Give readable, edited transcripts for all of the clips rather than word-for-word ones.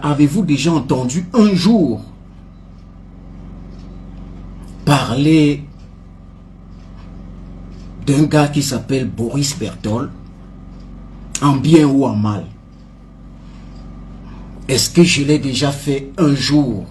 avez-vous déjà entendu un jour parler d'un gars qui s'appelle Boris Berthold, en bien ou en mal? Est-ce que je l'ai déjà fait un jour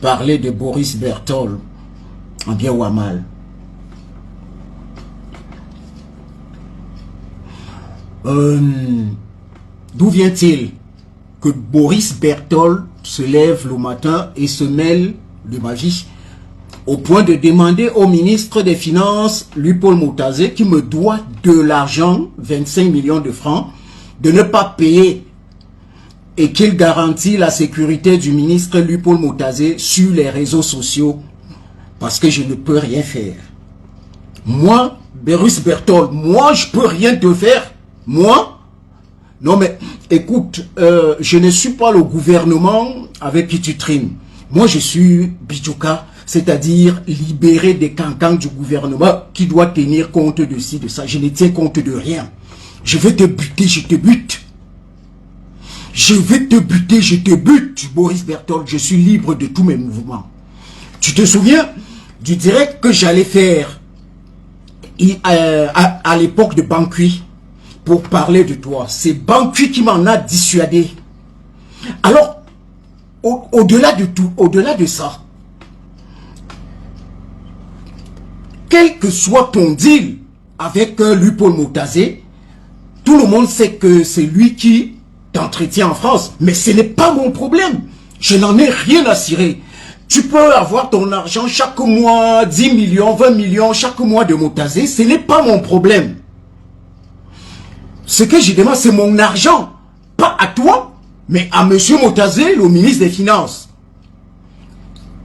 parler de Boris Berthold, en bien ou en mal? D'où vient-il que Boris Berthold se lève le matin et se mêle de magie au point de demander au ministre des Finances, Luc-Paul Moutazé, qui me doit de l'argent, 25 millions de francs, de ne pas payer et qu'il garantit la sécurité du ministre Luc-Paul Moutazé sur les réseaux sociaux parce que je ne peux rien faire. Moi, Boris Berthold, moi je peux rien te faire. Moi? Non mais écoute, je ne suis pas le gouvernement avec qui tu trimes. Moi je suis Bidjouka, c'est-à-dire libéré des cancans du gouvernement qui doit tenir compte de ci, de ça. Je ne tiens compte de rien. Je vais te buter, je te bute. Je vais te buter, je te bute, Boris Berthold. Je suis libre de tous mes mouvements. Tu te souviens du direct que j'allais faire à l'époque de Banqui pour parler de toi? C'est Banqui qui m'en a dissuadé. Alors, au-delà de tout, au-delà de ça, quel que soit ton deal avec Luc-Paul Moutazé, tout le monde sait que c'est lui qui t'entretient en France. Mais ce n'est pas mon problème. Je n'en ai rien à cirer. Tu peux avoir ton argent chaque mois, 10 millions, 20 millions, chaque mois de Moutazé. Ce n'est pas mon problème. Ce que je demande, c'est mon argent. Pas à toi, mais à M. Moutazé, le ministre des Finances.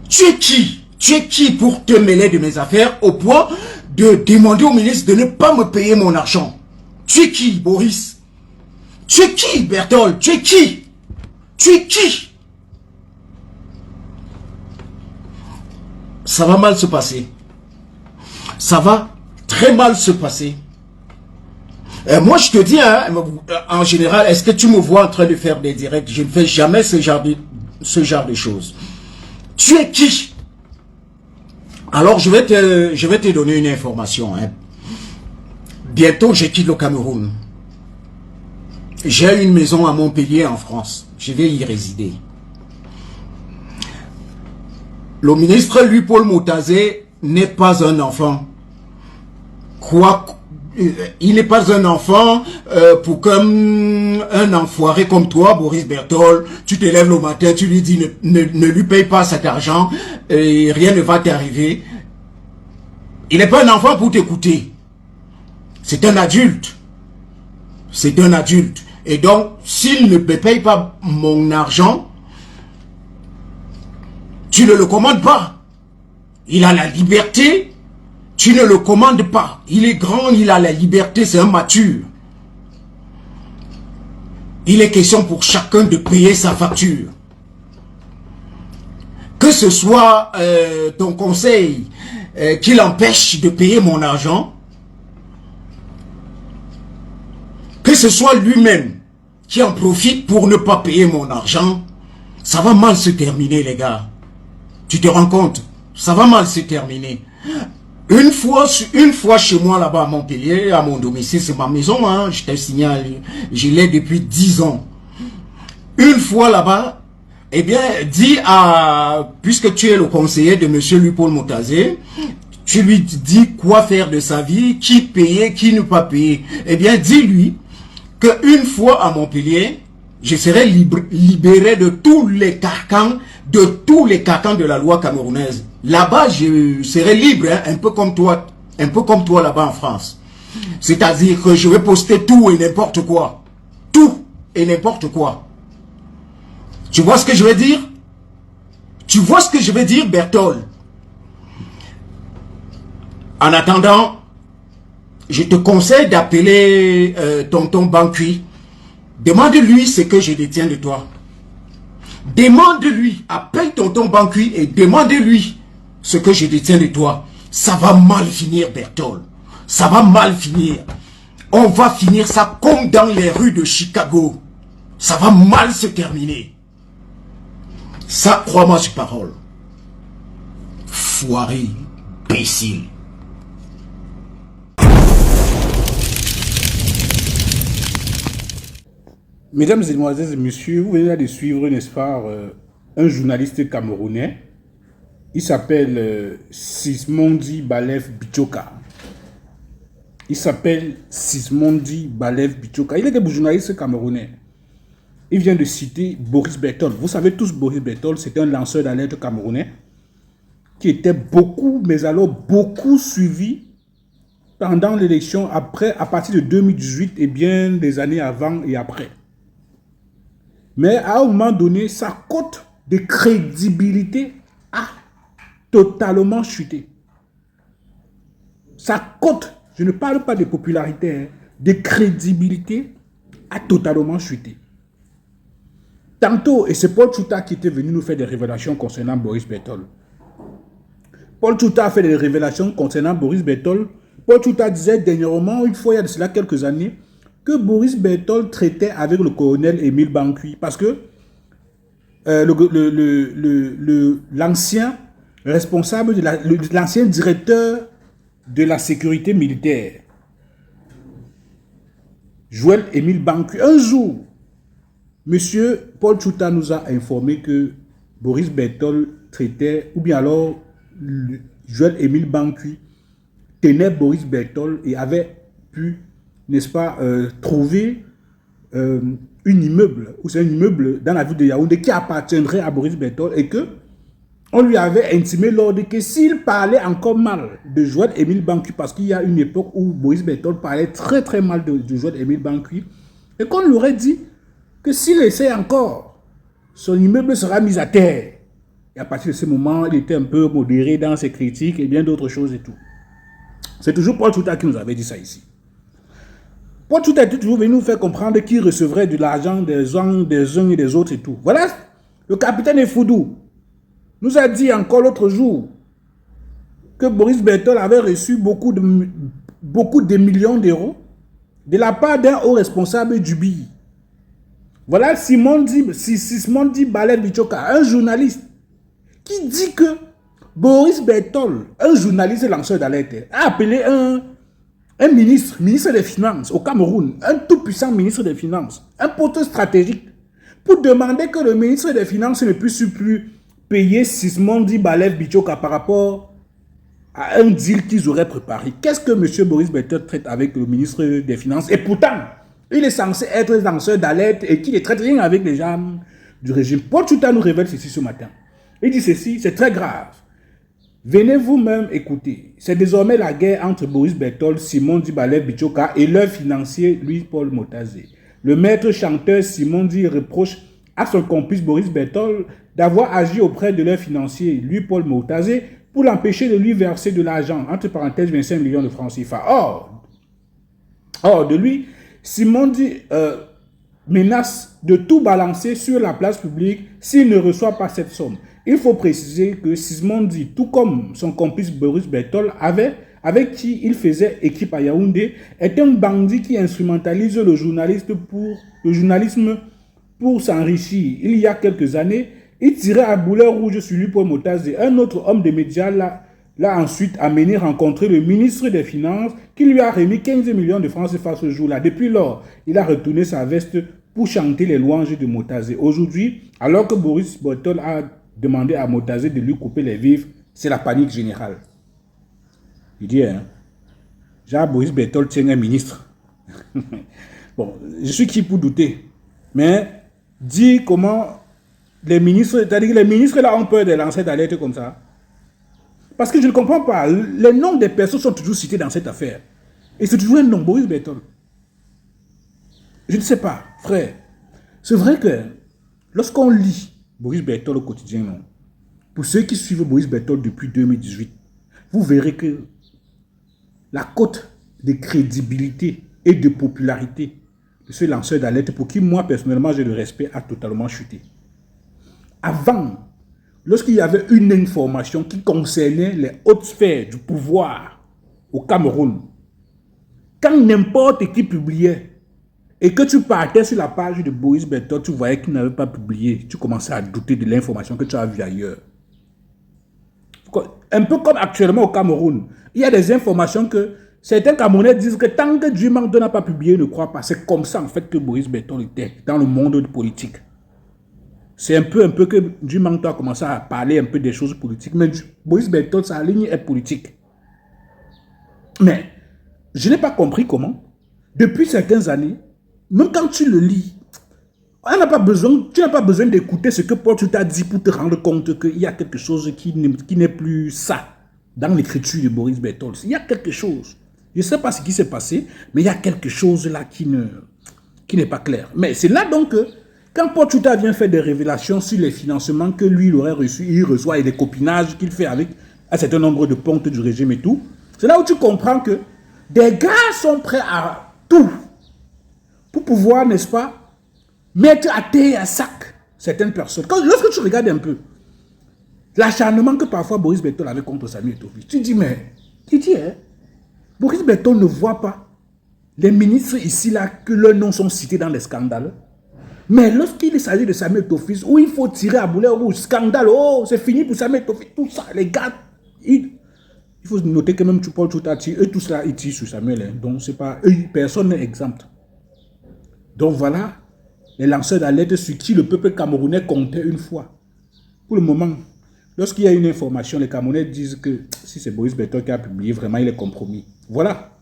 Tu es qui? Tu es qui pour te mêler de mes affaires au point de demander au ministre de ne pas me payer mon argent? Tu es qui, Boris? Tu es qui, Berthold? Tu es qui? Tu es qui? Ça va mal se passer. Ça va très mal se passer. Moi, je te dis, hein, en général, est-ce que tu me vois en train de faire des directs? Je ne fais jamais ce genre de choses. Tu es qui? Alors, je vais te donner une information. Hein. Bientôt, je quitte le Cameroun. J'ai une maison à Montpellier, en France. Je vais y résider. Le ministre Luc-Paul Moutazé n'est pas un enfant. Il n'est pas un enfant pour qu'un enfoiré comme toi, Boris Berthold, tu te lèves le matin, tu lui dis ne lui paye pas cet argent et rien ne va t'arriver. Il n'est pas un enfant pour t'écouter. C'est un adulte. C'est un adulte. Et donc, s'il ne me paye pas mon argent, tu ne le commandes pas. Il a la liberté. Tu ne le commandes pas. Il est grand, il a la liberté, c'est un mature. Il est question pour chacun de payer sa facture. Que ce soit ton conseil qui l'empêche de payer mon argent, que ce soit lui-même qui en profite pour ne pas payer mon argent, ça va mal se terminer, les gars. Tu te rends compte? Ça va mal se terminer. Une fois chez moi là-bas à Montpellier, à mon domicile, c'est ma maison, hein, je te signale, je l'ai depuis 10 ans. Une fois là-bas, eh bien, puisque tu es le conseiller de M. Luc-Paul Moutazé, tu lui dis quoi faire de sa vie, qui payer, qui ne pas payer. Eh bien, dis-lui qu'une fois à Montpellier, je serai libéré de tous les carcans, de la loi camerounaise. Là-bas, je serai libre, hein, un peu comme toi là-bas en France. C'est-à-dire que je vais poster tout et n'importe quoi. Tout et n'importe quoi. Tu vois ce que je veux dire? Tu vois ce que je veux dire, Berthold? En attendant, je te conseille d'appeler tonton Banqui. Demande-lui ce que je détiens de toi. Demande-lui, appelle tonton Banqui et demande-lui ce que je détiens de toi. Ça va mal finir, Berthold. Ça va mal finir. On va finir ça comme dans les rues de Chicago. Ça va mal se terminer. Ça, crois-moi sur parole. Foiré, imbécile. Mesdames, Mesdemoiselles et Messieurs, vous venez de suivre, n'est-ce pas, un journaliste camerounais. Il s'appelle Sismondi Balef Bichoka. Il s'appelle Sismondi Balef Bichoka. Il est un journaliste camerounais. Il vient de citer Boris Bertol. Vous savez tous, Boris Bertol, c'était un lanceur d'alerte camerounais qui était beaucoup, mais alors beaucoup suivi pendant l'élection, après, à partir de 2018 et bien des années avant et après. Mais à un moment donné, sa cote de crédibilité a totalement chuté. Sa cote, je ne parle pas de popularité, hein, de crédibilité a totalement chuté. Tantôt, et c'est Paul Tchouta qui était venu nous faire des révélations concernant Boris Bertol. Paul Tchouta a fait des révélations concernant Boris Bertol. Paul Tchouta disait dernièrement, une fois il y a de cela quelques années, que Boris Bertol traitait avec le colonel Émile Bankui parce que l'ancien responsable, l'ancien directeur de la sécurité militaire, Joël Émile Bankui, un jour, monsieur Paul Tchouta nous a informé que Boris Bertol traitait, ou bien alors Joël Émile Bankui tenait Boris Bertol et avait pu, n'est-ce pas, trouver un immeuble, ou c'est un immeuble dans la ville de Yaoundé qui appartiendrait à Boris Bertol et que on lui avait intimé l'ordre que s'il parlait encore mal de Joël Émile Bankui, parce qu'il y a une époque où Boris Bertol parlait très très mal de Joël Émile Bankui, et qu'on lui aurait dit que s'il essaie encore, son immeuble sera mis à terre. Et à partir de ce moment, il était un peu modéré dans ses critiques et bien d'autres choses et tout. C'est toujours Paul Tchouta qui nous avait dit ça ici. Paul Tchouta est toujours venu nous faire comprendre qu'il recevrait de l'argent des uns et des autres et tout. Voilà, le capitaine Efoudou nous a dit encore l'autre jour que Boris Bertol avait reçu beaucoup de millions d'euros de la part d'un haut responsable du BI. Voilà Sismondi Balef Bichoka, un journaliste, qui dit que Boris Bertol, un journaliste lanceur d'alerte, a appelé un ministre des Finances au Cameroun, un tout puissant ministre des Finances, un poteau stratégique, pour demander que le ministre des Finances ne puisse plus payer Sismondi Balef Bichoka par rapport à un deal qu'ils auraient préparé. Qu'est-ce que M. Boris Bertol traite avec le ministre des Finances? Et pourtant, il est censé être lanceur d'alerte et qu'il ne traite rien avec les gens du régime. Paul Tchouta nous révèle ceci ce matin. Il dit ceci, c'est très grave. Venez vous-même écouter. C'est désormais la guerre entre Boris Bertol, Sismondi Balef Bichoka et leur financier, Louis-Paul Motazé. Le maître chanteur Sismondi reproche à son complice Boris Bertol d'avoir agi auprès de leur financier, Louis-Paul Motazé, pour l'empêcher de lui verser de l'argent, entre parenthèses 25 millions de francs CFA. Or, de lui, Sismondi menace de tout balancer sur la place publique s'il ne reçoit pas cette somme. Il faut préciser que Sismondi, tout comme son complice Boris Bertol, avec qui il faisait équipe à Yaoundé, est un bandit qui instrumentalise le journalisme pour s'enrichir. Il y a quelques années, il tirait à boulet rouge sur lui pour Motazé. Un autre homme de médias l'a ensuite amené rencontrer le ministre des Finances qui lui a remis 15 millions de francs CFA ce jour-là. Depuis lors, il a retourné sa veste pour chanter les louanges de Motazé. Aujourd'hui, alors que Boris Bertol a demandé à Motazé de lui couper les vivres, c'est la panique générale. Il dit, hein, genre Boris Bertol tient un ministre. Bon, je suis qui pour douter, mais dis comment les ministres, c'est-à-dire que les ministres là ont peur de lancer d'alerte comme ça. Parce que je ne comprends pas, les noms des personnes sont toujours cités dans cette affaire. Et c'est toujours un nom, Boris Bertol. Je ne sais pas, frère. C'est vrai que lorsqu'on lit Boris Bertol au quotidien, non, pour ceux qui suivent Boris Bertol depuis 2018, vous verrez que la cote de crédibilité et de popularité de ce lanceur d'alerte, pour qui moi personnellement j'ai le respect, a totalement chuté. Avant, lorsqu'il y avait une information qui concernait les hautes sphères du pouvoir au Cameroun, quand n'importe qui publiait et que tu partais sur la page de Boris Bertol, tu voyais qu'il n'avait pas publié, tu commençais à douter de l'information que tu as vue ailleurs. Un peu comme actuellement au Cameroun, il y a des informations que certains Camerounais disent que tant que Dumangdo n'a pas publié, ils ne croient pas. C'est comme ça en fait que Boris Bertol était dans le monde politique. C'est un peu que Dumangdo a commencé à parler un peu des choses politiques, mais Boris Bertol, sa ligne est politique. Mais je n'ai pas compris comment, depuis certaines années, même quand tu le lis, tu n'as pas besoin d'écouter ce que Paul t'a dit pour te rendre compte qu'il y a quelque chose qui n'est plus ça dans l'écriture de Boris Bertol. Il y a quelque chose. Je ne sais pas ce qui s'est passé, mais il y a quelque chose là qui n'est pas clair. Mais c'est là donc que, quand Paul Tchouta vient faire des révélations sur les financements que lui, il aurait reçus, il reçoit et les copinages qu'il fait avec un certain nombre de pontes du régime et tout, c'est là où tu comprends que des gars sont prêts à tout pour pouvoir, n'est-ce pas, mettre à terre et à sac certaines personnes. Lorsque tu regardes un peu l'acharnement que parfois Boris Bertol avait contre Samuel Etofi, tu dis, mais, Boris Bertol ne voit pas les ministres ici, là, que leurs noms sont cités dans les scandales. Mais lorsqu'il s'agit de Samuel Etofi, où il faut tirer à boulet rouge, scandale, oh, c'est fini pour Samuel Etofi, tout ça, les gars, il faut noter que même Paul Tchouta, eux tous là, ils tirent sur Samuel, hein, donc c'est pas, personne n'est exempt. Donc voilà, les lanceurs d'alerte sur qui le peuple camerounais comptait une fois. Pour le moment, lorsqu'il y a une information, les Camerounais disent que si c'est Boris Bertol qui a publié, vraiment il est compromis. Voilà.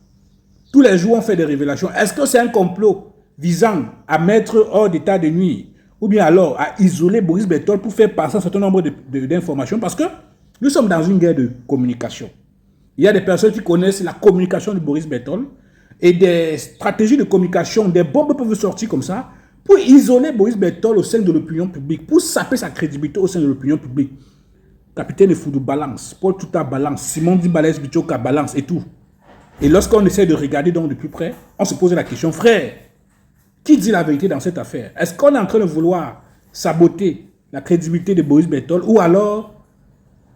Tous les jours on fait des révélations. Est-ce que c'est un complot visant à mettre hors d'état de nuire ou bien alors à isoler Boris Bertol pour faire passer un certain nombre d'informations? Parce que nous sommes dans une guerre de communication. Il y a des personnes qui connaissent la communication de Boris Bertol et des stratégies de communication, des bombes peuvent sortir comme ça pour isoler Boris Bertol au sein de l'opinion publique, pour saper sa crédibilité au sein de l'opinion publique. Capitaine de Foudou balance, Paul Tchouta balance, Simon Dibalès Bichoka balance et tout. Et lorsqu'on essaie de regarder donc de plus près, on se pose la question, frère, qui dit la vérité dans cette affaire? Est-ce qu'on est en train de vouloir saboter la crédibilité de Boris Bertol ou alors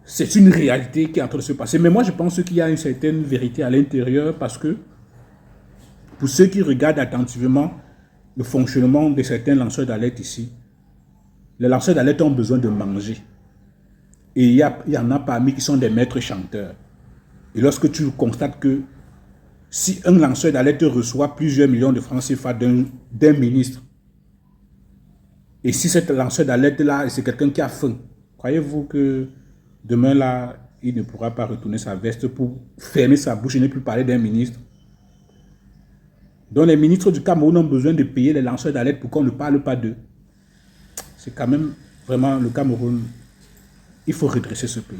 c'est une réalité qui est en train de se passer? Mais moi je pense qu'il y a une certaine vérité à l'intérieur parce que pour ceux qui regardent attentivement le fonctionnement de certains lanceurs d'alerte ici, les lanceurs d'alerte ont besoin de manger. Et il y en a parmi qui sont des maîtres chanteurs. Et lorsque tu constates que si un lanceur d'alerte reçoit plusieurs millions de francs CFA d'un ministre, et si cet lanceur d'alerte-là, c'est quelqu'un qui a faim, croyez-vous que demain, là, il ne pourra pas retourner sa veste pour fermer sa bouche et ne plus parler d'un ministre? Donc les ministres du Cameroun ont besoin de payer les lanceurs d'alerte pour qu'on ne parle pas d'eux. C'est quand même vraiment le Cameroun. Il faut redresser ce pays.